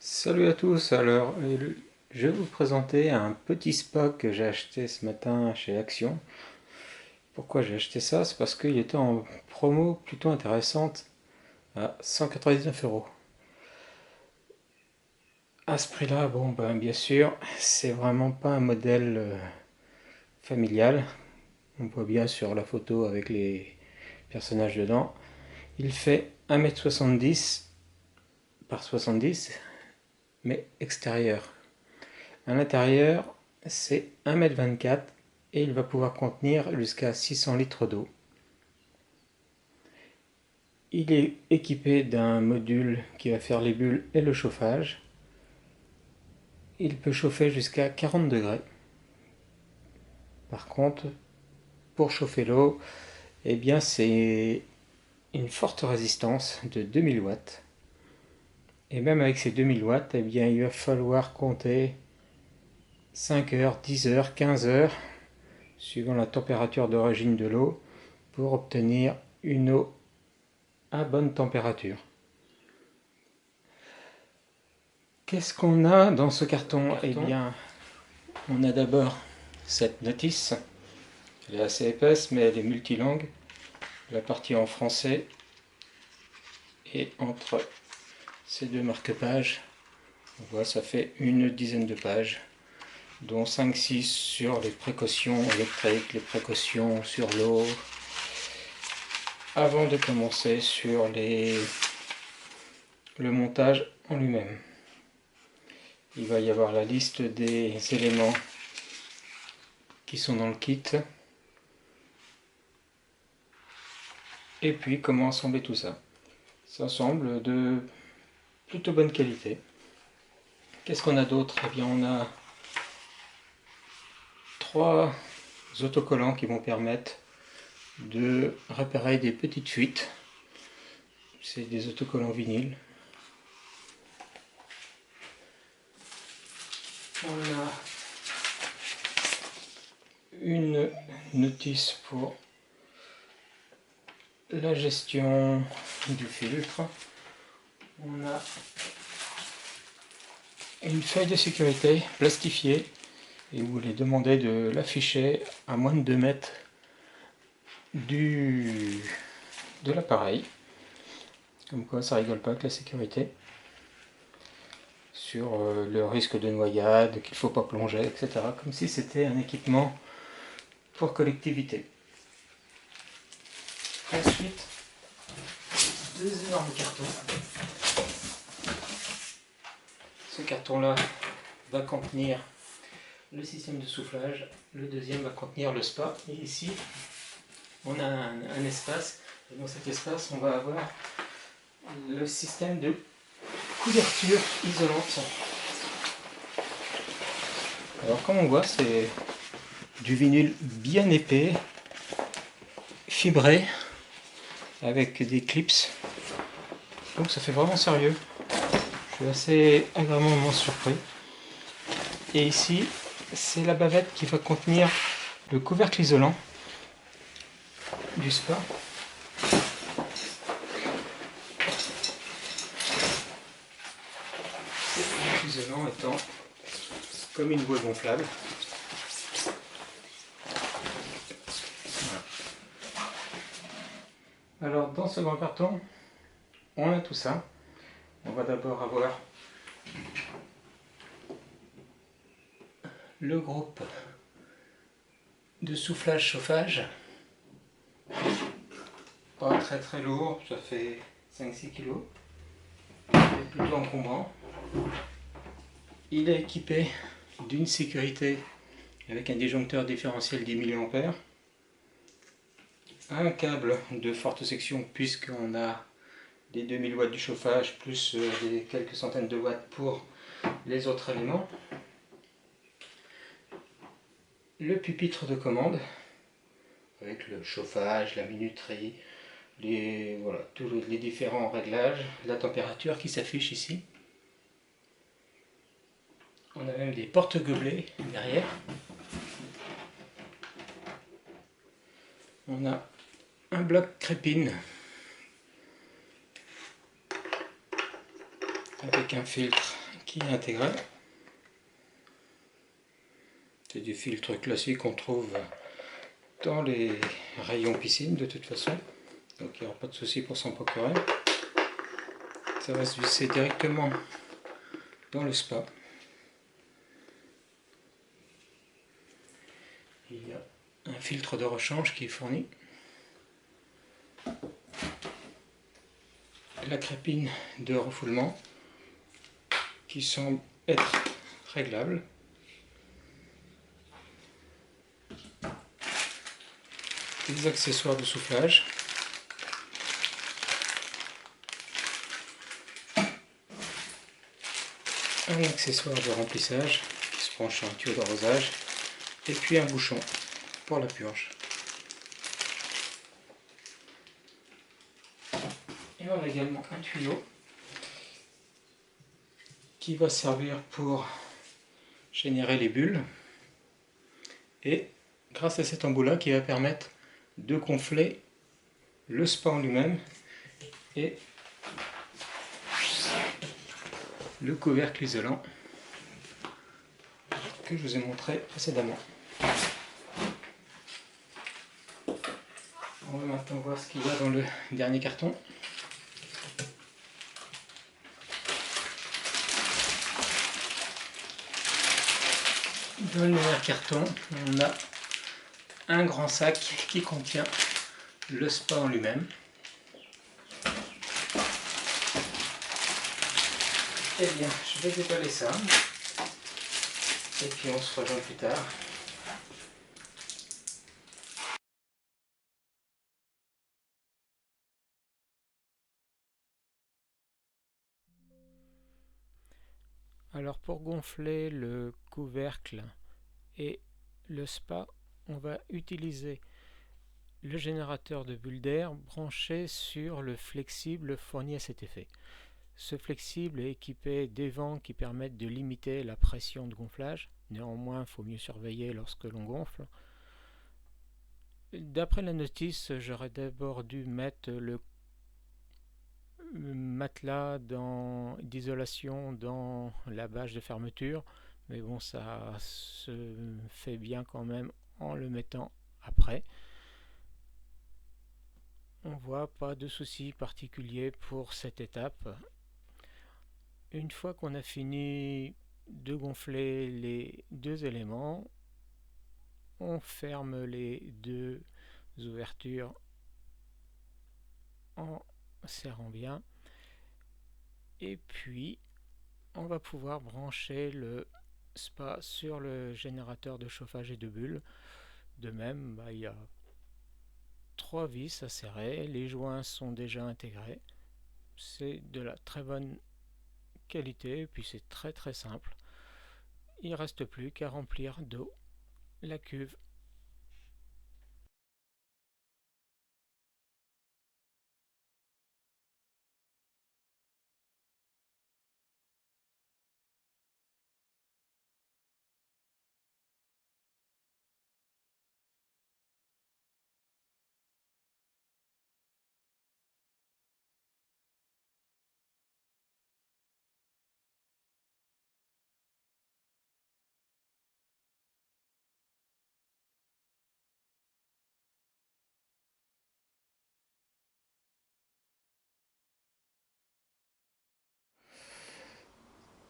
Salut à tous, alors je vais vous présenter un petit spa que j'ai acheté ce matin chez Action. Pourquoi j'ai acheté ça? C'est parce qu'il était en promo plutôt intéressante à 199 €. À ce prix-là, bon ben bien sûr, c'est vraiment pas un modèle familial. On voit bien sur la photo avec les personnages dedans. Il fait 1,70 m par 70, mais extérieur. À l'intérieur, c'est 1,24 m et il va pouvoir contenir jusqu'à 600 litres d'eau. Il est équipé d'un module qui va faire les bulles et le chauffage. Il peut chauffer jusqu'à 40 degrés. Par contre, pour chauffer l'eau, eh bien c'est une forte résistance de 2000 watts. Et même avec ces 2000 watts, eh bien il va falloir compter 5 heures, 10 heures, 15 heures, suivant la température d'origine de l'eau, pour obtenir une eau à bonne température. Qu'est-ce qu'on a dans ce carton? Eh bien, on a d'abord cette notice. Elle est assez épaisse, mais elle est multilingue. La partie en français et entre ces deux marque-pages, on voit ça fait une dizaine de pages, dont 5-6 sur les précautions électriques, les précautions sur l'eau, avant de commencer sur le montage en lui-même. Il va y avoir la liste des éléments qui sont dans le kit, et puis comment assembler tout ça. Ça semble de plutôt bonne qualité. Qu'est-ce qu'on a d'autre? Eh bien, on a 3 autocollants qui vont permettre de réparer des petites fuites. C'est des autocollants vinyle. On a une notice pour la gestion du filtre. On a une feuille de sécurité plastifiée et vous les demandez de l'afficher à moins de 2 mètres de l'appareil. Comme quoi ça rigole pas avec la sécurité. Sur le risque de noyade, qu'il ne faut pas plonger, etc. Comme si c'était un équipement pour collectivité. Ensuite, 2 énormes cartons. Ce carton-là va contenir le système de soufflage, le deuxième va contenir le spa, et ici on a un espace, et dans cet espace on va avoir le système de couverture isolante. Alors comme on voit, c'est du vinyle bien épais, fibré, avec des clips, donc ça fait vraiment sérieux. Je suis assez agréablement surpris. Et ici, c'est la bavette qui va contenir le couvercle isolant du spa. Isolant étant comme une boîte gonflable. Voilà. Alors dans ce grand carton, on a tout ça. On va d'abord avoir le groupe de soufflage-chauffage. Pas très très lourd, ça fait 5-6 kg. C'est plutôt encombrant. Il est équipé d'une sécurité avec un disjoncteur différentiel 10 mA, un câble de forte section puisqu'on a les 2000 watts du chauffage plus des quelques centaines de watts pour les autres éléments, le pupitre de commande avec le chauffage, la minuterie, voilà, tous les différents réglages, la température qui s'affiche ici. On a même des porte-gobelets derrière. On a un bloc crépine avec un filtre qui est intégré. C'est du filtre classique qu'on trouve dans les rayons piscine de toute façon. Donc il n'y aura pas de souci pour s'en procurer. Ça va se visser directement dans le spa. Il y a un filtre de rechange qui est fourni. La crépine de refoulement qui semble être réglable. Des accessoires de soufflage. Un accessoire de remplissage qui se branche sur un tuyau d'arrosage. Et puis un bouchon pour la purge. Et on a également un tuyau qui va servir pour générer les bulles. Et grâce à cet embout-là qui va permettre de gonfler le spa en lui-même et le couvercle isolant que je vous ai montré précédemment. On va maintenant voir ce qu'il y a dans le dernier carton. Dans le dernier carton, on a un grand sac qui contient le spa en lui-même. Eh bien, je vais déballer ça. Et puis on se rejoint plus tard. Alors pour gonfler le couvercle et le spa, on va utiliser le générateur de bulles d'air branché sur le flexible fourni à cet effet. Ce flexible est équipé d'évents qui permettent de limiter la pression de gonflage. Néanmoins, il faut mieux surveiller lorsque l'on gonfle. D'après la notice, j'aurais d'abord dû mettre le matelas d'isolation dans la bâche de fermeture, mais bon, ça se fait bien quand même en le mettant après. On voit pas de souci particulier pour cette étape. Une fois qu'on a fini de gonfler les deux éléments, on ferme les deux ouvertures en serrant bien, et puis on va pouvoir brancher le spa sur le générateur de chauffage et de bulles. De même, il y a 3 vis à serrer, les joints sont déjà intégrés, c'est de la très bonne qualité et puis c'est très simple. Il ne reste plus qu'à remplir d'eau la cuve.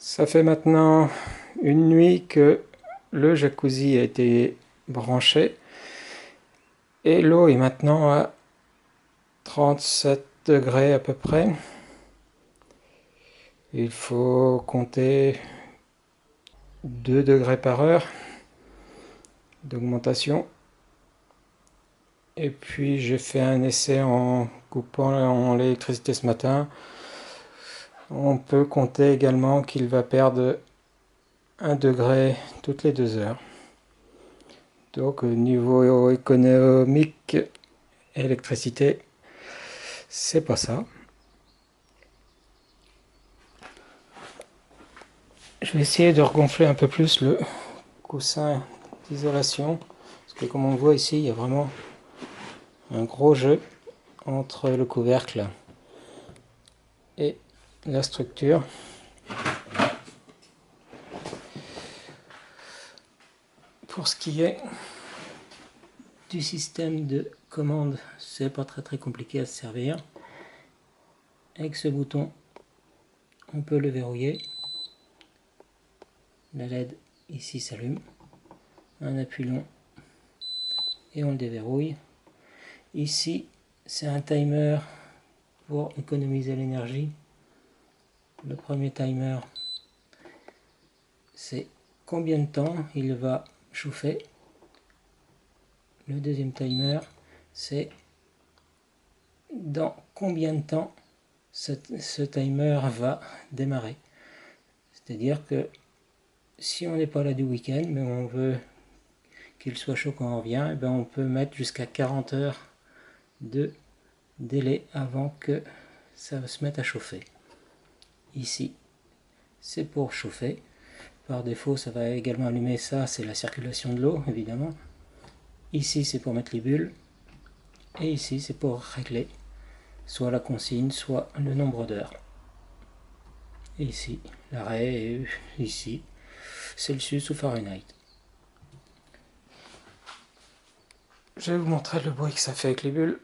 Ça fait maintenant une nuit que le jacuzzi a été branché et l'eau est maintenant à 37 degrés à peu près. Il faut compter 2 degrés par heure d'augmentation. Et puis j'ai fait un essai en coupant l'électricité ce matin. On peut compter également qu'il va perdre 1 degré toutes les 2 heures. Donc au niveau économique, électricité, c'est pas ça. Je vais essayer de regonfler un peu plus le coussin d'isolation. Parce que comme on voit ici, il y a vraiment un gros jeu entre le couvercle et la structure. Pour ce qui est du système de commande, c'est pas très compliqué à se servir. Avec ce bouton, on peut le verrouiller. La LED ici s'allume. Un appui long et on le déverrouille. Ici, c'est un timer pour économiser l'énergie. Le premier timer, c'est combien de temps il va chauffer. Le deuxième timer, c'est dans combien de temps ce timer va démarrer. C'est-à-dire que si on n'est pas là du week-end, mais on veut qu'il soit chaud quand on revient, et ben on peut mettre jusqu'à 40 heures de délai avant que ça se mette à chauffer. Ici, c'est pour chauffer. Par défaut, ça va également allumer ça, c'est la circulation de l'eau, évidemment. Ici, c'est pour mettre les bulles. Et ici, c'est pour régler soit la consigne, soit le nombre d'heures. Et ici, l'arrêt, et ici, Celsius ou Fahrenheit. Je vais vous montrer le bruit que ça fait avec les bulles.